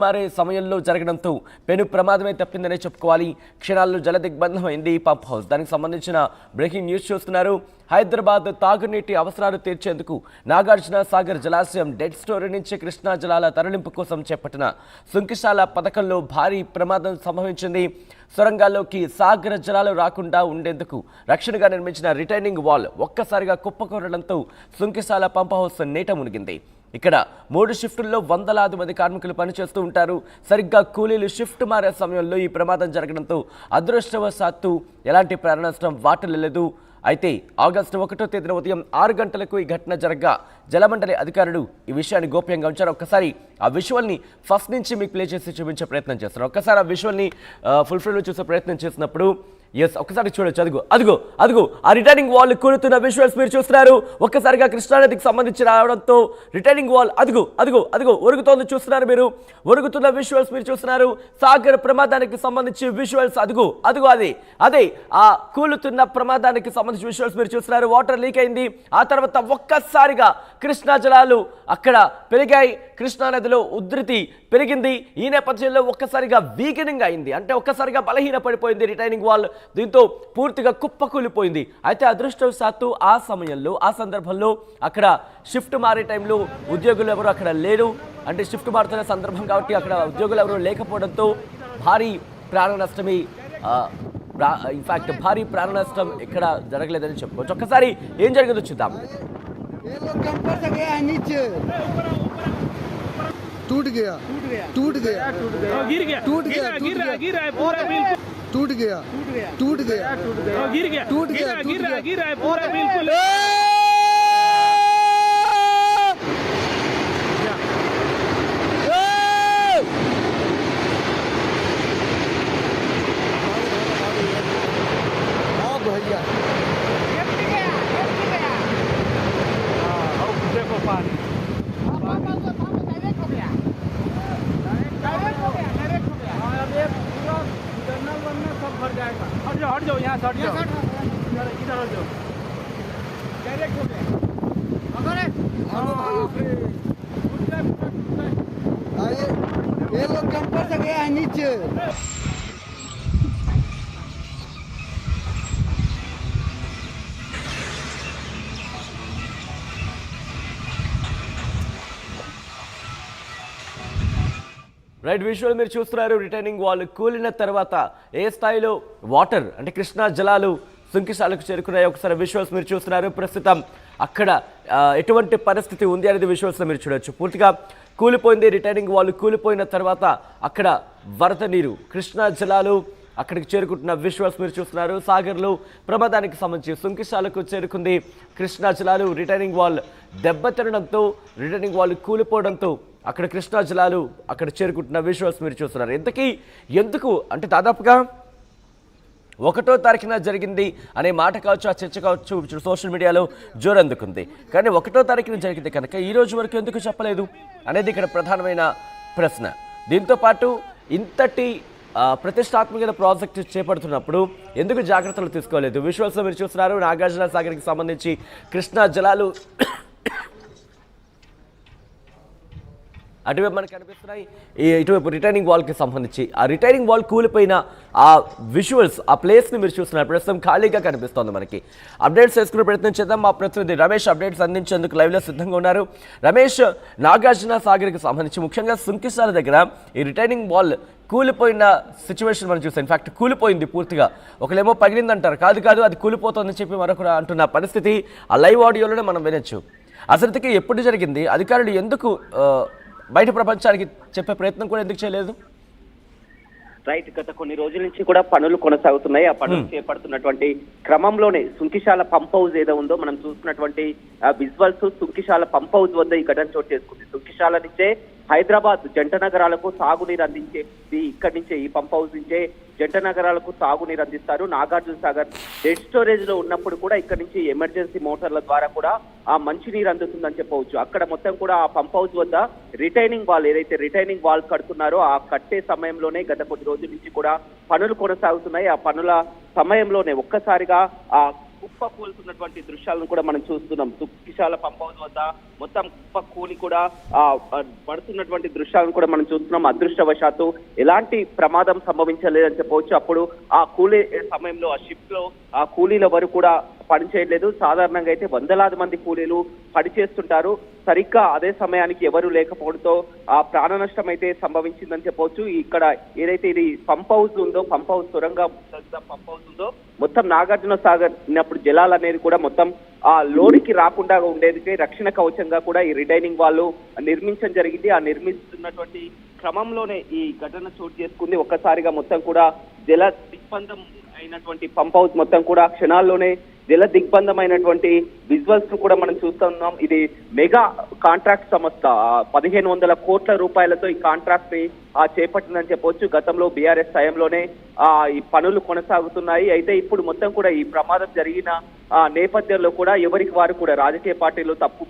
మారే సమయంలో జరగడంతో పెను ప్రమాదమే తప్పిందనే చెప్పుకోవాలి. క్షణాల్లో జలదిగ్బంధమైంది పంప్ హౌస్. దానికి సంబంధించిన బ్రేకింగ్ న్యూస్ చూస్తున్నారు. హైదరాబాద్ తాగునీటి అవసరాలు తీర్చేందుకు నాగార్జున సాగర్ జలాశయం డెడ్ స్టోరీ నుంచి కృష్ణా జలాల తరలింపు కోసం చేపట్టిన సుంకిశాల పథకంలో భారీ ప్రమాదం సంభవించింది. సొరంగాల్లోకి సాగర జలాలు రాకుండా ఉండేందుకు రక్షణగా నిర్మించిన రిటైనింగ్ వాల్ ఒక్కసారిగా కుప్పకూరడంతో సుంకిశాల పంప్ హౌస్ నీట మునిగింది. ఇక్కడ 3 షిఫ్టుల్లో వందలాది మంది కార్మికులు పనిచేస్తూ ఉంటారు. సరిగ్గా కూలీలు షిఫ్ట్ మారే సమయంలో ఈ ప్రమాదం జరగడంతో అదృష్టవశాత్తు ఎలాంటి ప్రాణ నష్టం వాటిల్లలేదు. అయితే ఆగస్టు 1వ తేదీన ఉదయం 6 గంటలకు ఈ ఘటన జరగగా జలమండలి అధికారులు ఈ విషయాన్ని గోప్యంగా ఉంచారు. ఒక్కసారి ఆ విజువల్ని ఫస్ట్ నుంచి మీకు ప్లే చేసి చూపించే ప్రయత్నం చేస్తారు. ఒక్కసారి ఆ విజువల్ని ఫుల్ ఫ్రేమ్లో చూసే ప్రయత్నం చేసినప్పుడు ఒక్కసారి చూడొచ్చు. అదిగో అదిగో అదిగో ఆ రిటైనింగ్ వాల్ కూలుతున్న విజువల్స్ మీరు చూస్తున్నారు. ఒక్కసారిగా కృష్ణానదికి సంబంధించి రావడంతో రిటైనింగ్ వాల్ అదిగో అదిగో అదిగో ఒరుగుతోంది చూస్తున్నారు. మీరు ఒరుగుతున్న విజువల్స్ మీరు చూస్తున్నారు. సాగర్ ప్రమాదానికి సంబంధించి విజువల్స్ అదిగో అదిగో అదే ఆ కూలుతున్న ప్రమాదానికి సంబంధించి విజువల్స్ మీరు చూస్తున్నారు. వాటర్ లీక్ అయింది. ఆ తర్వాత ఒక్కసారిగా కృష్ణా జలాలు అక్కడ పెరిగాయి. కృష్ణానదిలో ఉధృతి పెరిగింది. ఈ నేపథ్యంలో ఒక్కసారిగా వీకెనింగ్ అయింది. అంటే ఒక్కసారిగా బలహీన పడిపోయింది రిటైనింగ్ వాల్. దీంతో పూర్తిగా కుప్పకూలిపోయింది. అయితే అదృష్టవశాత్తు ఆ సమయంలో ఆ సందర్భంలో అక్కడ షిఫ్ట్ మారే టైంలో ఉద్యోగులు ఎవరు అక్కడ లేరు. అంటే షిఫ్ట్ మారుతున్న సందర్భం కాబట్టి అక్కడ ఉద్యోగులు ఎవరు లేకపోవడంతో భారీ ప్రాణ నష్టమే ఇన్ఫాక్ట్ భారీ ప్రాణ నష్టం ఇక్కడ జరగలేదని చెప్పుకోవచ్చు. ఒక్కసారి ఏం జరిగిందో చూద్దాం. टूट गया टूट गया गिर गया टूट गया गिर रहा है पूरा बिल्कुल टूट गया टूट गया गिर गया टूट गया गिर रहा है पूरा बिल्कुल भैया देखो पानी भर जाएगा. हट जाओ यहाँ से हट जाओ. इधर हट जाओ. डायरेक्ट हो गया. ये लोग कैंपर से गया है नीचे. రైట్ విజువల్ మీరు చూస్తున్నారు. రిటైనింగ్ వాల్ కూలిన తర్వాత ఏ స్థాయిలో వాటర్ అంటే కృష్ణా జలాలు సుంకిశాలకు చేరుకున్నాయో ఒకసారి విజువల్స్ మీరు చూస్తున్నారు. ప్రస్తుతం అక్కడ ఎటువంటి పరిస్థితి ఉంది అనేది విజువల్స్లో మీరు చూడొచ్చు. పూర్తిగా కూలిపోయింది. రిటైనింగ్ వాల్ కూలిపోయిన తర్వాత అక్కడ వరద నీరు కృష్ణా జలాలు అక్కడికి చేరుకుంటున్న విజువల్స్ మీరు చూస్తున్నారు. సాగర్లో ప్రమాదానికి సంబంధించి సుంకిశాలకు చేరుకుంది కృష్ణా జలాలు. రిటైనింగ్ వాల్ దెబ్బతినడంతో రిటైనింగ్ వాల్ కూలిపోవడంతో అక్కడ కృష్ణా జలాలు అక్కడ చేరుకుంటున్న విజువల్స్ మీరు చూస్తున్నారు. ఎందుకు అంటే దాదాపుగా 1వ తారీఖున జరిగింది అనే మాట కావచ్చు, ఆ చర్చ కావచ్చు, ఇప్పుడు సోషల్ మీడియాలో జోరందుకుంది. కానీ 1వ తారీఖున జరిగింది కనుక ఈ రోజు వరకు ఎందుకు చెప్పలేదు అనేది ఇక్కడ ప్రధానమైన ప్రశ్న. దీంతో పాటు ఇంతటి ప్రతిష్టాత్మక ప్రాజెక్టు చేపడుతున్నప్పుడు ఎందుకు జాగ్రత్తలు తీసుకోలేదు? విజువల్స్లో మీరు చూస్తున్నారు. నాగార్జున సాగర్కి సంబంధించి కృష్ణా జలాలు అటువైపు మనకు కనిపిస్తున్నాయి. ఇటువైపు రిటైనింగ్ వాల్కి సంబంధించి ఆ రిటైనింగ్ వాల్ కూలిపోయిన ఆ విజువల్స్ ఆ ప్లేస్ని మీరు చూస్తున్నారు. ప్రస్తుతం ఖాళీగా కనిపిస్తోంది. మనకి అప్డేట్స్ చేసుకునే ప్రయత్నం చేద్దాం. మా ప్రతినిధి రమేష్ అప్డేట్స్ అందించేందుకు లైవ్లో సిద్ధంగా ఉన్నారు. రమేష్, నాగార్జున సాగర్కి సంబంధించి ముఖ్యంగా సుంకిశాల దగ్గర ఈ రిటైనింగ్ వాల్ కూలిపోయిన సిచ్యువేషన్ మనం చూస్తాం. ఇన్ఫాక్ట్ కూలిపోయింది పూర్తిగా. ఒకళ్ళేమో పగిలిందంటారు, కాదు అది కూలిపోతుందని చెప్పి మరొకరు అంటున్న పరిస్థితి ఆ లైవ్ ఆడియోలోనే మనం వినొచ్చు. అసలుకి ఎప్పుడు జరిగింది? అధికారులు ఎందుకు బయట ప్రపంచానికి చెప్పే ప్రయత్నం కూడా ఎందుకు చేయలేదు? రైట్, గత కొన్ని రోజుల నుంచి కూడా పనులు కొనసాగుతున్నాయి. ఆ పనులు చేపడుతున్నటువంటి క్రమంలోనే సుంకిశాల పంప్ హౌస్ ఏదో ఉందో మనం చూస్తున్నటువంటి విజువల్స్ సుంకిశాల పంప్ హౌస్ వద్ద ఈ ఘటన చోటు చేసుకుంది. సుంకిశాల నుంచే హైదరాబాద్ జంట నగరాలకు సాగునీరు అందించేది ఇక్కడి నుంచే, ఈ పంప్ హౌస్ నుంచే జంట నగరాలకు సాగునీరు అందిస్తారు. నాగార్జున సాగర్ డెడ్ స్టోరేజ్ లో ఉన్నప్పుడు కూడా ఇక్కడ నుంచి ఎమర్జెన్సీ మోటార్ల ద్వారా కూడా ఆ మంచినీరు అందుతుందని చెప్పవచ్చు. అక్కడ మొత్తం కూడా ఆ పంప్ హౌస్ వద్ద రిటైనింగ్ వాల్ ఏదైతే రిటైనింగ్ వాల్ కడుతున్నారో ఆ కట్టే సమయంలోనే గత కొద్ది రోజుల నుంచి కూడా పనులు కొనసాగుతున్నాయి. ఆ పనుల సమయంలోనే ఒక్కసారిగా ఆ కుప్ప కూలుతున్నటువంటి దృశ్యాలను కూడా మనం చూస్తున్నాం. సుంకిశాల పంప్ హౌస్ వద్ద మొత్తం కుప్ప కూలి కూడా పడుతున్నటువంటి దృశ్యాలను కూడా మనం చూస్తున్నాం. అదృష్టవశాత్తు ఎలాంటి ప్రమాదం సంభవించలేదని చెప్పవచ్చు. అప్పుడు ఆ కూలీ సమయంలో ఆ షిఫ్ట్ లో ఆ కూలీల వరకు కూడా పనిచేయలేదు. సాధారణంగా అయితే వందలాది మంది కూలీలు పనిచేస్తుంటారు. సరిగ్గా అదే సమయానికి ఎవరు లేకపోవడంతో ఆ ప్రాణ నష్టం అయితే సంభవించిందని చెప్పవచ్చు. ఇక్కడ ఏదైతే ఇది పంప్ హౌస్ ఉందో, పంప్ హౌస్ సొరంగ పంప్ హౌస్ ఉందో, మొత్తం నాగార్జున సాగర్ ఉన్నప్పుడు జలాలు అనేది కూడా మొత్తం ఆ లోనికి రాకుండా ఉండేది రక్షణ కవచంగా కూడా ఈ రిటైనింగ్ వాళ్ళు నిర్మించడం జరిగింది. ఆ నిర్మిస్తున్నటువంటి క్రమంలోనే ఈ ఘటన చోటు చేసుకుంది. ఒక్కసారిగా మొత్తం కూడా జల దిగ్బంధం అయినటువంటి పంప్ హౌస్ మొత్తం కూడా క్షణాల్లోనే జల దిగ్బంధమైనటువంటి విజువల్స్ ను కూడా మనం చూస్తున్నాం. ఇది మెగా కాంట్రాక్ట్ సంస్థ 1500 కోట్ల రూపాయలతో ఈ కాంట్రాక్ట్ ని చేపట్టిందని చెప్పవచ్చు. గతంలో బీఆర్ఎస్ హయాంలోనే ఈ పనులు కొనసాగుతున్నాయి. అయితే ఇప్పుడు మొత్తం కూడా ఈ ప్రమాదం జరిగిన నేపథ్యంలో కూడా ఎవరికి వారు కూడా రాజకీయ పార్టీలు తప్పు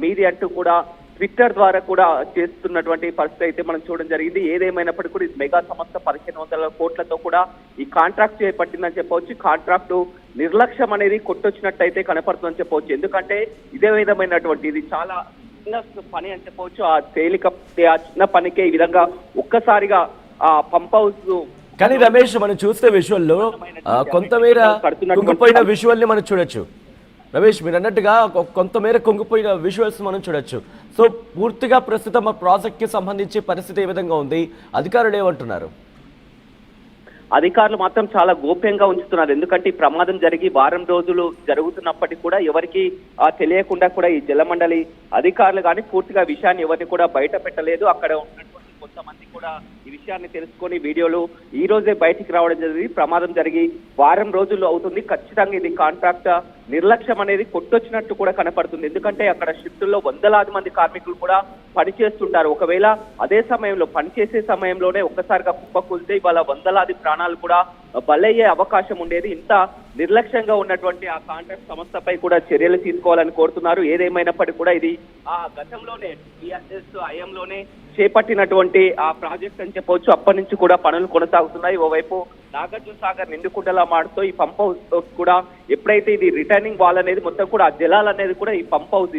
మీది అంటూ కూడా ట్విట్టర్ ద్వారా కూడా చేస్తున్నటువంటి పరిస్థితి అయితే మనం చూడడం జరిగింది. ఏదేమైనప్పటికీ కూడా ఇది మెగా సంస్థ 1500 కోట్లతో కూడా ఈ కాంట్రాక్ట్ చేపట్టిందని చెప్పవచ్చు. కాంట్రాక్టు నిర్లక్ష్యం అనేది కొట్టొచ్చినట్టయితే కనపడుతుందని చెప్పవచ్చు. ఎందుకంటే ఇదే విధమైనటువంటి ఇది చాలా చిన్న పని అని చెప్పవచ్చు. ఆ చిన్న పనికే ఈ విధంగా ఒక్కసారిగా ఆ పంప్ హౌస్ కానీ రమేష్ మనం చూస్తే విజువల్లో కొంతమేర కుంగిపోయిన విజువల్ ని మనం చూడొచ్చు. రమేష్ మీరు అన్నట్టుగా కొంతమేర కుంగిపోయిన విజువల్స్ మనం చూడొచ్చు. సో పూర్తిగా ప్రస్తుతం ఆ ప్రాజెక్ట్ కి సంబంధించి పరిస్థితి ఏ విధంగా ఉంది, అధికారులు ఏమంటున్నారు? అధికారులు మాత్రం చాలా గోప్యంగా ఉంచుతున్నారు. ఎందుకంటే ఈ ప్రమాదం జరిగి వారం రోజులు జరుగుతున్నప్పటికీ కూడా ఎవరికి తెలియకుండా కూడా ఈ జలమండలి అధికారులు కానీ పూర్తిగా విషయాన్ని ఎవరిని కూడా బయట పెట్టలేదు. అక్కడ ఉన్నటువంటి కొంతమంది కూడా ఈ విషయాన్ని తెలుసుకొని వీడియోలు ఈ రోజే బయటికి రావడం జరిగింది. ప్రమాదం జరిగి వారం రోజులు అవుతుంది. ఖచ్చితంగా ఇది కాంట్రాక్ట్ నిర్లక్ష్యం అనేది కొట్టొచ్చినట్టు కూడా కనపడుతుంది. ఎందుకంటే అక్కడ షిఫ్టుల్లో వందలాది మంది కార్మికులు కూడా పనిచేస్తుంటారు. ఒకవేళ అదే సమయంలో పనిచేసే సమయంలోనే ఒక్కసారిగా కుప్పకూలితే ఇవాళ వందలాది ప్రాణాలు కూడా బలయ్యే అవకాశం ఉండేది. ఇంత నిర్లక్ష్యంగా ఉన్నటువంటి ఆ కాంట్రాక్ట్ సంస్థపై కూడా చర్యలు తీసుకోవాలని కోరుతున్నారు. ఏదేమైనప్పటికీ కూడా ఇది ఆ గతంలోనే టీఆర్ఎస్ హయాంలోనే చేపట్టినటువంటి ఆ ప్రాజెక్ట్ అని చెప్పవచ్చు. అప్పటి నుంచి కూడా పనులు కొనసాగుతున్నాయి. ఓవైపు నాగార్జున సాగర్ నిండుకుండలా మాడుతూ ఈ పంప్ హౌస్ కూడా ఎప్పుడైతే ఇది రిటర్నింగ్ వాల్ అనేది మొత్తం కూడా ఆ జలాలు అనేది కూడా ఈ పంప్ హౌస్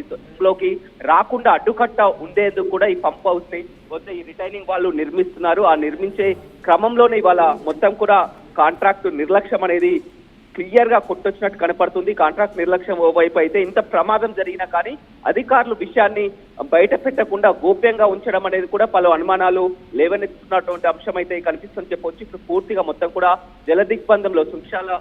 లోకి రాకుండా అడ్డుకట్ట ఉండేందుకు కూడా ఈ పంప్ హౌస్ ని మొత్తం ఈ రిటైనింగ్ వాళ్ళు నిర్మిస్తున్నారు. ఆ నిర్మించే క్రమంలోనే ఇవాళ మొత్తం కూడా కాంట్రాక్ట్ నిర్లక్ష్యం అనేది క్లియర్ గా కొట్టొచ్చినట్టు కనపడుతుంది. కాంట్రాక్ట్ నిర్లక్ష్యం ఓవైపు అయితే ఇంత ప్రమాదం జరిగినా కానీ అధికారులు విషయాన్ని బయట పెట్టకుండా గోప్యంగా ఉంచడం అనేది కూడా పలు అనుమానాలు లేవనెత్తున్నటువంటి అంశం అయితే కనిపిస్తుందని చెప్పవచ్చు. ఇప్పుడు పూర్తిగా మొత్తం కూడా జల దిగ్బంధంలో సుంకిశాల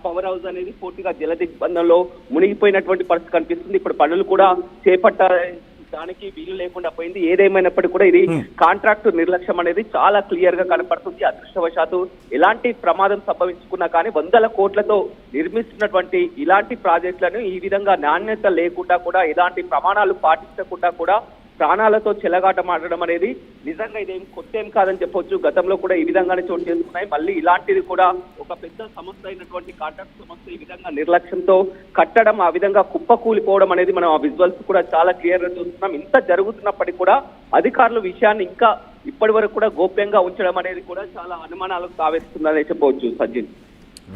పవర్ హౌస్ అనేది పూర్తిగా జల దిగ్బంధంలో మునిగిపోయినటువంటి పరిస్థితి కనిపిస్తుంది. ఇప్పుడు పనులు కూడా చేపట్టడానికి వీలు లేకుండా పోయింది. ఏదేమైనప్పటికీ కూడా ఇది కాంట్రాక్టు నిర్లక్ష్యం అనేది చాలా క్లియర్ గా కనపడుతుంది. అదృష్టవశాత్తు ఎలాంటి ప్రమాదం సంభవించుకున్నా కానీ వందల కోట్లతో నిర్మిస్తున్నటువంటి ఇలాంటి ప్రాజెక్టులను ఈ విధంగా నాణ్యత లేకుండా కూడా ఎలాంటి ప్రమాణాలు పాటించకుండా కూడా ప్రాణాలతో చెలగాటమాడడం అనేది నిజంగా ఇదేం కొత్తేం కాదని చెప్పొచ్చు. గతంలో కూడా ఈ విధంగానే చోటు చేసుకున్నాయి. మళ్ళీ ఇలాంటిది కూడా ఒక పెద్ద సంస్థ అయినటువంటి కాంట్రాక్ట్ సంస్థ ఈ విధంగా నిర్లక్ష్యంతో కట్టడం, ఆ విధంగా కుప్పకూలిపోవడం అనేది మనం ఆ విజువల్స్ కూడా చాలా క్లియర్ గా చూస్తున్నాం. ఇంత జరుగుతున్నప్పటికీ కూడా అధికారులు విషయాన్ని ఇంకా ఇప్పటి వరకు కూడా గోప్యంగా ఉంచడం అనేది కూడా చాలా అనుమానాలకు తావేస్తుందని చెప్పవచ్చు. సజ్జిన్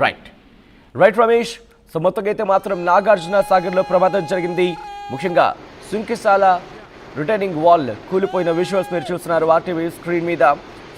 రైట్ రమేష్. సో మొత్తంగా అయితే మాత్రం నాగార్జున సాగర్ లో ప్రమాదం జరిగింది. ముఖ్యంగా సుంకిశాల రిటర్నింగ్ వాల్ కూలిపోయిన విజువల్స్ మీరు చూస్తున్నారు ఆర్టీవీ స్క్రీన్ మీద.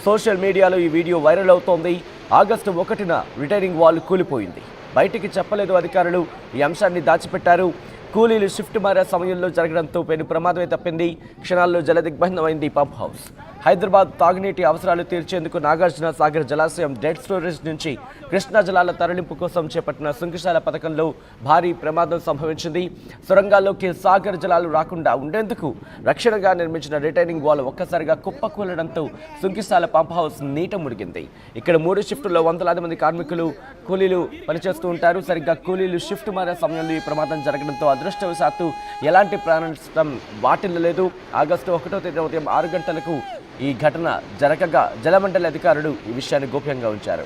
సోషల్ మీడియాలో ఈ వీడియో వైరల్ అవుతోంది. ఆగస్టు 1న రిటర్నింగ్ వాల్ కూలిపోయింది. బయటికి చెప్పలేదు అధికారులు. ఈ అంశాన్ని దాచిపెట్టారు. కూలీలు షిఫ్ట్ మారే సమయంలో జరగడంతో పెను ప్రమాదమే తప్పింది. క్షణాల్లో జల దిగ్బంధమైంది పంప్ హౌస్. హైదరాబాద్ తాగునీటి అవసరాలు తీర్చేందుకు నాగార్జున సాగర్ జలాశయం డెడ్ స్టోరేజ్ నుంచి కృష్ణా జలాల తరలింపు కోసం చేపట్టిన సుంకిశాల పథకంలో భారీ ప్రమాదం సంభవించింది. సొరంగాల్లోకి సాగర్ జలాలు రాకుండా ఉండేందుకు రక్షణగా నిర్మించిన రిటైనింగ్ వాల్ ఒక్కసారిగా కుప్పకూలడంతో సుంకిశాల పంప్ హౌస్ నీట మునిగింది. ఇక్కడ 3 షిఫ్టుల్లో వందలాది మంది కూలీలు పనిచేస్తూ ఉంటారు. సరిగ్గా కూలీలు షిఫ్ట్ మారే సమయంలో ఈ ప్రమాదం జరగడంతో అదృష్టవశాత్తు ఎలాంటి ప్రాణ నష్టం వాటిల్లలేదు. ఆగస్టు 1వ తేదీ ఉదయం 6 గంటలకు ఈ ఘటన జరగగా జలమండలి అధికారులు ఈ విషయాన్ని గోప్యంగా ఉంచారు.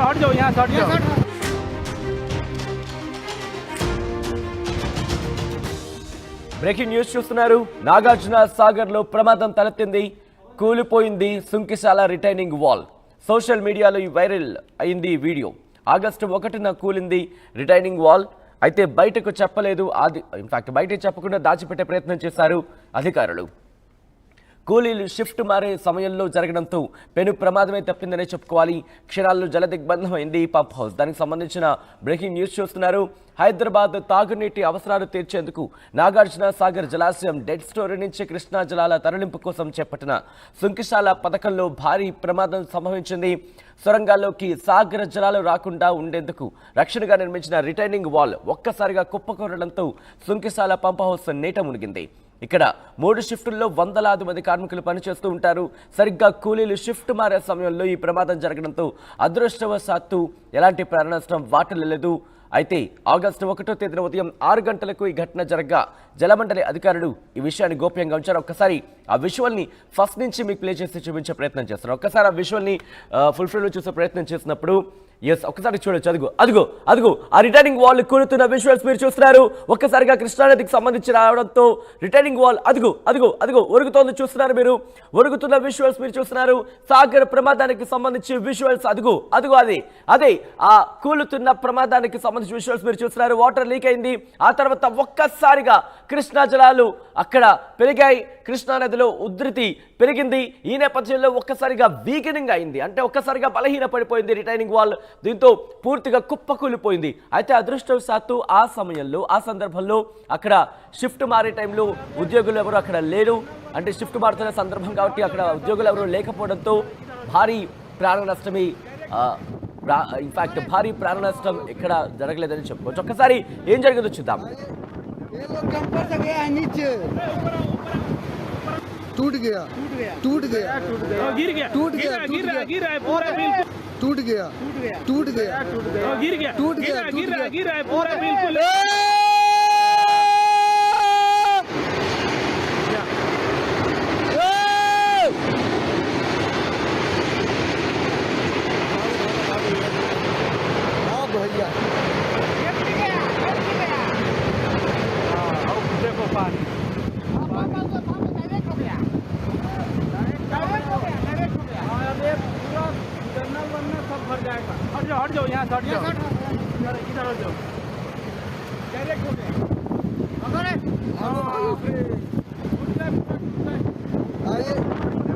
हट जाओ यहाँ से हट जाओ। బ్రేకింగ్ న్యూస్ చూస్తున్నారు. నాగార్జున సాగర్ లో ప్రమాదం తలెత్తింది. కూలిపోయింది సుంకిశాల రిటైనింగ్ వాల్. సోషల్ మీడియాలో వైరల్ అయింది ఈ వీడియో. ఆగస్టు 1న కూలింది రిటైనింగ్ వాల్. అయితే బయటకు చెప్పలేదు. ఇన్ఫాక్ట్ బయటకు చెప్పకుండా దాచిపెట్టే ప్రయత్నం చేశారు అధికారులు. కూలీలు షిఫ్ట్ మారే సమయంలో జరగడంతో పెను ప్రమాదమే తప్పిందనే చెప్పుకోవాలి. క్షణాల్లో జలదిగ్బంధమైంది పంప్ హౌస్. దానికి సంబంధించిన బ్రేకింగ్ న్యూస్ చూస్తున్నారు. హైదరాబాద్ తాగునీటి అవసరాలు తీర్చేందుకు నాగార్జున సాగర్ జలాశయం డెడ్ స్టోరీ నుంచి కృష్ణా జలాల తరలింపు కోసం చేపట్టిన సుంకిశాల పథకంలో భారీ ప్రమాదం సంభవించింది. సొరంగాల్లోకి సాగర జలాలు రాకుండా ఉండేందుకు రక్షణగా నిర్మించిన రిటైనింగ్ వాల్ ఒక్కసారిగా కుప్పకూరడంతో సుంకిశాల పంప్ హౌస్ నీట మునిగింది. ఇక్కడ 3 షిఫ్టుల్లో వందలాది మంది కార్మికులు పనిచేస్తూ ఉంటారు. సరిగ్గా కూలీలు షిఫ్ట్ మారే సమయంలో ఈ ప్రమాదం జరగడంతో అదృష్టవశాత్తు ఎలాంటి ప్రాణ నష్టం వాటిల్లలేదు. అయితే ఆగస్టు 1వ తేదీన ఉదయం 6 గంటలకు ఈ ఘటన జరగగా జలమండలి అధికారులు ఈ విషయాన్ని గోప్యంగా ఉంచారు. ఒక్కసారి ఆ విజువల్ని ఫస్ట్ నుంచి మీకు ప్లే చేసి చూపించే ప్రయత్నం చేస్తారు. ఒక్కసారి ఆ విజువల్ని ఫుల్ ఫ్రేమ్లో చూసే ప్రయత్నం చేసినప్పుడు ఒక్కసారి చూడొచ్చు. అదిగో ఆ రిటైనింగ్ వాల్ కూలుతున్న విజువల్స్ మీరు చూస్తున్నారు. ఒక్కసారిగా కృష్ణానదికి సంబంధించి రావడంతో రిటైనింగ్ వాల్ అదిగో ఒరుగుతోంది చూస్తున్నారు మీరు. ఒరుగుతున్న విజువల్స్ మీరు చూస్తున్నారు. సాగర్ ప్రమాదానికి సంబంధించి విజువల్స్ అదే ఆ కూలుతున్న ప్రమాదానికి సంబంధించి విజువల్స్ మీరు చూస్తున్నారు. వాటర్ లీక్ అయింది. ఆ తర్వాత ఒక్కసారిగా కృష్ణా జలాలు అక్కడ పెరిగాయి. కృష్ణానదిలో ఉధృతి పెరిగింది. ఈ నేపథ్యంలో ఒక్కసారిగా వీకెనింగ్ అయింది. అంటే ఒక్కసారిగా బలహీన పడిపోయింది రిటైనింగ్ వాల్. దీంతో పూర్తిగా కుప్పకూలిపోయింది. అయితే అదృష్టవశాత్తు ఆ సందర్భంలో అక్కడ షిఫ్ట్ మారే టైంలో ఉద్యోగులు ఎవరు అక్కడ లేరు. అంటే షిఫ్ట్ మారుతున్న సందర్భం కాబట్టి అక్కడ ఉద్యోగులు ఎవరు లేకపోవడంతో భారీ ప్రాణ నష్టమే ఇన్ఫాక్ట్ భారీ ప్రాణ నష్టం ఇక్కడ జరగలేదని చెప్పుకోవచ్చు. ఒక్కసారి ఏం జరిగిందో చూద్దాం. ये लोग कैंपर से गया है नीचे टूट गया गिर गया पूरा बिल्कुल टूट गया गिर रहा है पूरा बिल्कुल भैया देखो पानी सब भर जाएगा. हट जाओ यहाँ से हट जाओ. इधर हट जाओ. डायरेक्ट हो गया.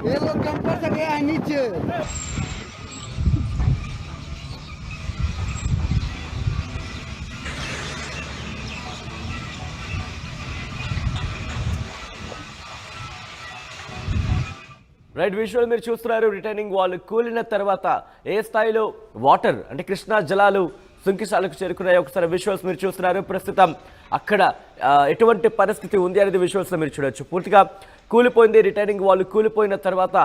ये लोग कैंपर से गया है नीचे రైట్ విజువల్ మీరు చూస్తున్నారు. రిటైనింగ్ వాల్ కూలిన తర్వాత ఏ స్థాయిలో వాటర్ అంటే కృష్ణా జలాలు సుంకిశాలకు చేరుకున్నాయి. ఒకసారి విజువల్స్ మీరు చూస్తున్నారు. ప్రస్తుతం అక్కడ ఎటువంటి పరిస్థితి ఉంది అనేది విజువల్స్లో మీరు చూడొచ్చు. పూర్తిగా కూలిపోయింది రిటైనింగ్ వాల్. కూలిపోయిన తర్వాత